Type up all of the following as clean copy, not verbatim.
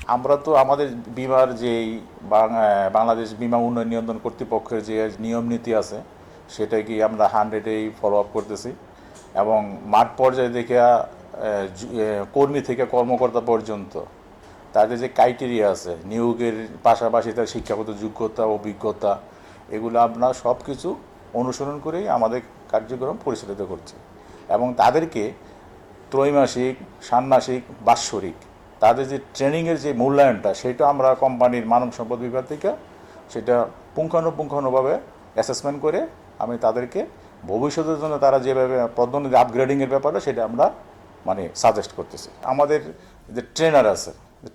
আমরা তো আমাদের বিমার যেই বাংলাদেশ বিমা উন্নয়ন নিয়ন্ত্রণ কর্তৃপক্ষের যে নিয়ম নীতি আছে সেটা কি আমরা 100-এই ফলো আপ করতেছি এবং মাঠ পর্যায়ে দেখে কর্মী থেকে কর্মকর্তা পর্যন্ত তাদের যে ক্রাইটেরিয়া আছে নিয়োগের পাশাপাশি তার শিক্ষাগত যোগ্যতা অভিজ্ঞতা এগুলো আমরা সব কিছু অনুসরণ করেই আমাদের কার্যক্রম পরিচালিত করছি এবং তাদেরকে ত্রৈমাসিক ষান্মাসিক বাৎসরিক তাদের যে ট্রেনিংয়ের যে মূল্যায়নটা সেটা আমরা কোম্পানির মানব সম্পদ বিভাগ থেকে সেটা পুঙ্খানুপুঙ্খানুভাবে অ্যাসেসমেন্ট করে আমি তাদেরকে ভবিষ্যতের জন্য তারা যেভাবে পদোন্নতি আপগ্রেডিংয়ের ব্যাপারে সেটা আমরা সাজেস্ট করতেছি আমাদের যে ট্রেনার আছে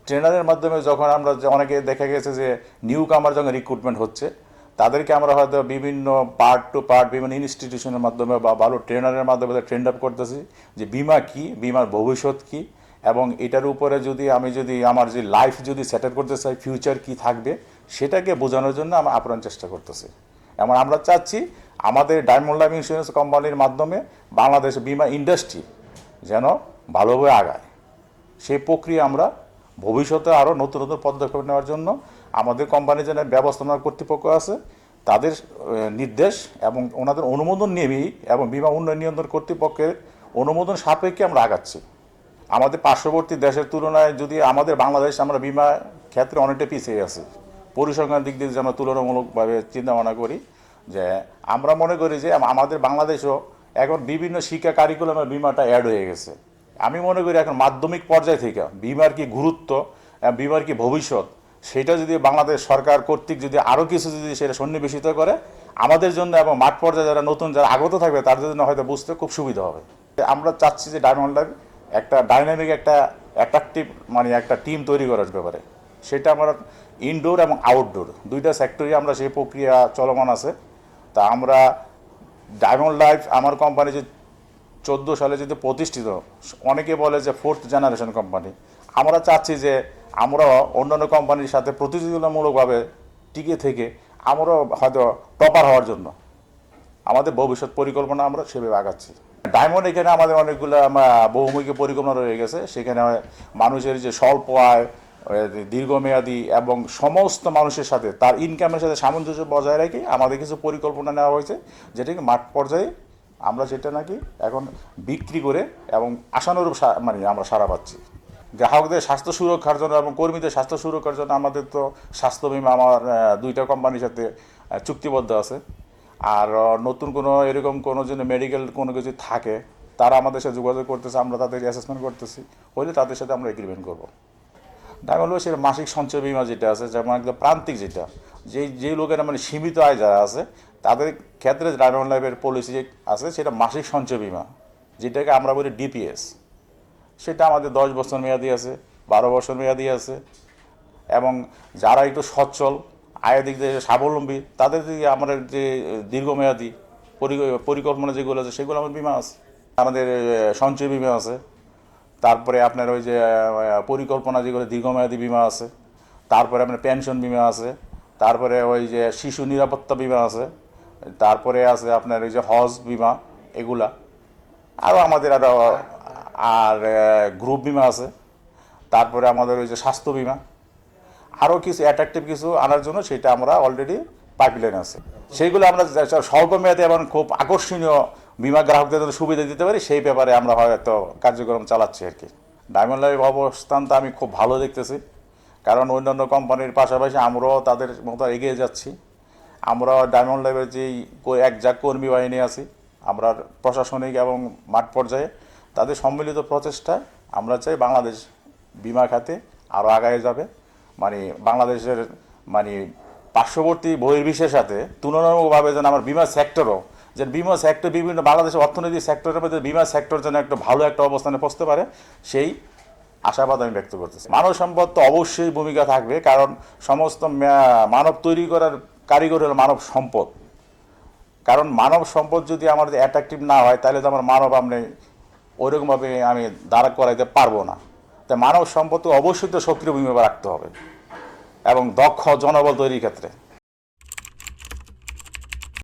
ট্রেনারের মাধ্যমে যখন আমরা অনেকে দেখা গেছে যে নিউ কামার যখন রিক্রুটমেন্ট হচ্ছে তাদেরকে আমরা হয়তো বিভিন্ন পার্ট টু পার্ট বিভিন্ন ইনস্টিটিউশনের মাধ্যমে বা ভালো ট্রেনারের মাধ্যমে ট্রেন আপ করতেছি যে বিমা কী বিমার ভবিষ্যৎ কী এবং এটার উপরে যদি আমার যে লাইফ যদি সেটেল করতে চাই ফিউচার কি থাকবে সেটাকে বোঝানোর জন্য আমরা আপ্রাণ চেষ্টা করতেছি এবং আমরা চাচ্ছি আমাদের ডায়মন্ড লাইফ ইন্স্যুরেন্স কোম্পানির মাধ্যমে বাংলাদেশ বিমা ইন্ডাস্ট্রি যেন ভালোভাবে আগায় সেই প্রক্রিয়া আমরা ভবিষ্যতে আরও নতুন নতুন পদক্ষেপ নেওয়ার জন্য আমাদের কোম্পানি যেন ব্যবস্থাপনা কর্তৃপক্ষ আছে তাদের নির্দেশ এবং ওনাদের অনুমোদন নিয়েই এবং বিমা উন্নয়ন নিয়ন্ত্রণ কর্তৃপক্ষের অনুমোদন সাপেক্ষে আমরা আগাচ্ছি আমাদের পার্শ্ববর্তী দেশের তুলনায় যদি আমাদের বাংলাদেশ আমরা বিমা ক্ষেত্রে অনেকটা পিছিয়ে আছি পরিসংখ্যান দিক দিয়ে যদি আমরা তুলনামূলকভাবে চিন্তা ভাবনা করি যে আমরা মনে করি যে আমাদের বাংলাদেশও এখন বিভিন্ন শিক্ষা কারিকুলামের বিমাটা অ্যাড হয়ে গেছে আমি মনে করি এখন মাধ্যমিক পর্যায় থেকে বিমার কি গুরুত্ব বিমার কি ভবিষ্যৎ সেটা যদি বাংলাদেশ সরকার কর্তৃক যদি আরও কিছু যদি সেটা সন্নিবেশিত করে আমাদের জন্য এবং মাঠ পর্যায়ে যারা নতুন যারা আগত থাকবে তাদের জন্য হয়তো বুঝতে খুব সুবিধা হবে আমরা চাচ্ছি যে ডায়মন্ড লাইফ একটা ডাইনামিক একটা অ্যাট্রাকটিভ একটা টিম তৈরি করার ব্যাপারে সেটা আমরা ইনডোর এবং আউটডোর দুইটা সেক্টরে আমরা সেই প্রক্রিয়া চলমান আছে তা আমরা ডায়মন্ড লাইফ আমার কোম্পানি যে 14 সালে যদি প্রতিষ্ঠিত অনেকে বলে যে 4th জেনারেশন কোম্পানি আমরা চাচ্ছি যে আমরা অন্যান্য কোম্পানির সাথে প্রতিযোগিতামূলকভাবে টিকে থেকে আমরাও হয়তো টপার হওয়ার জন্য আমাদের ভবিষ্যৎ পরিকল্পনা আমরা সেভাবে আগাচ্ছি ডায়মন্ড এখানে আমাদের অনেকগুলো বহুমুখী পরিকল্পনা রয়ে গেছে সেখানে মানুষের যে স্বল্প আয় দীর্ঘমেয়াদী এবং সমস্ত মানুষের সাথে তার ইনকামের সাথে সামঞ্জস্য বজায় রেখে আমাদের কিছু পরিকল্পনা নেওয়া হয়েছে যেটাকে মাঠ পর্যায়ে আমরা সেটা নাকি এখন বিক্রি করে এবং আশানুরূপ আমরা সাড়া পাচ্ছি গ্রাহকদের স্বাস্থ্য সুরক্ষার জন্য এবং কর্মীদের স্বাস্থ্য সুরক্ষার জন্য আমাদের তো স্বাস্থ্য বিমা আমার 2টা কোম্পানির সাথে চুক্তিবদ্ধ আছে আর নতুন কোনো এরকম কোনো জন্য মেডিকেল কোনো কিছু থাকে তারা আমাদের সাথে যোগাযোগ করতেছে আমরা তাদের অ্যাসেসমেন্ট করতেছি হলে তাদের সাথে আমরা এগ্রিমেন্ট করবো ডায়মন্ড লাইফ সেটা মাসিক সঞ্চয় বিমা যেটা আছে যেমন একদম প্রান্তিক যেটা যেই লোকেরা সীমিত আয় যারা আছে তাদের ক্ষেত্রে ডায়মন্ড লাইফের পলিসি আছে সেটা মাসিক সঞ্চয় বিমা যেটাকে আমরা বলি ডিপিএস সেটা আমাদের 10 বছর মেয়াদি আছে 12 বছর মেয়াদি আছে এবং যারা একটু সচ্ছল আয়ের দিক দিয়ে স্বাবলম্বী তাদের দিকে আমাদের যে দীর্ঘমেয়াদী পরিকল্পনা যেগুলো আছে সেগুলো আমার বিমা আছে আমাদের সঞ্চয় বিমা আছে তারপরে আপনার ওই যে পরিকল্পনা যেগুলো দীর্ঘমেয়াদী বিমা আছে তারপরে আপনার পেনশন বিমা আছে তারপরে ওই যে শিশু নিরাপত্তা বিমা আছে তারপরে আছে আপনার ওই যে হজ বিমা এগুলা আরও আমাদের আর গ্রুপ বিমা আছে তারপরে আমাদের ওই যে স্বাস্থ্য বিমা আরও কিছু অ্যাট্রাকটিভ কিছু আনার জন্য সেটা আমরা অলরেডি পাইপলাইন আছে সেইগুলো আমরা স্বল্প মেয়াদে এবং খুব আকর্ষণীয় বিমা গ্রাহকদের জন্য সুবিধা দিতে পারি সেই ব্যাপারে আমরা হয়তো কার্যক্রম চালাচ্ছি আর কি ডায়মন্ড লাইফ অবস্থানটা আমি খুব ভালো দেখতেছি কারণ অন্যান্য কোম্পানির পাশাপাশি আমরাও তাদের মতো এগিয়ে যাচ্ছি আমরা ডায়মন্ড লাইফের যেই একজাক কর্মী বাহিনী আছি আমরা প্রশাসনিক এবং মাঠ পর্যায়ে তাদের সম্মিলিত প্রচেষ্টায় আমরা চাই বাংলাদেশ বিমা খাতে আরও আগায় যাবে বাংলাদেশের পার্শ্ববর্তী বহির্বিশ্বের সাথে তুলনামূলকভাবে যেন আমার বিমা সেক্টরও যে বিমা সেক্টর বিভিন্ন বাংলাদেশের অর্থনৈতিক সেক্টরের মধ্যে বিমা সেক্টর যেন একটা ভালো একটা অবস্থানে পৌঁছতে পারে সেই আশাবাদ আমি ব্যক্ত করতেছি মানব সম্পদ তো অবশ্যই ভূমিকা থাকবে কারণ সমস্ত মানব তৈরি করার কারিগর হল মানব সম্পদ কারণ মানব সম্পদ যদি আমার অ্যাট্রাকটিভ না হয় তাহলে তো আমার মানব ওইরকমভাবে আমি দাঁড়া করাইতে পারবো না তাই মানব সম্পদ তো অবশ্যই তো সক্রিয় ভূমিকা রাখতে হবে এবং দক্ষ জনবল তৈরির ক্ষেত্রে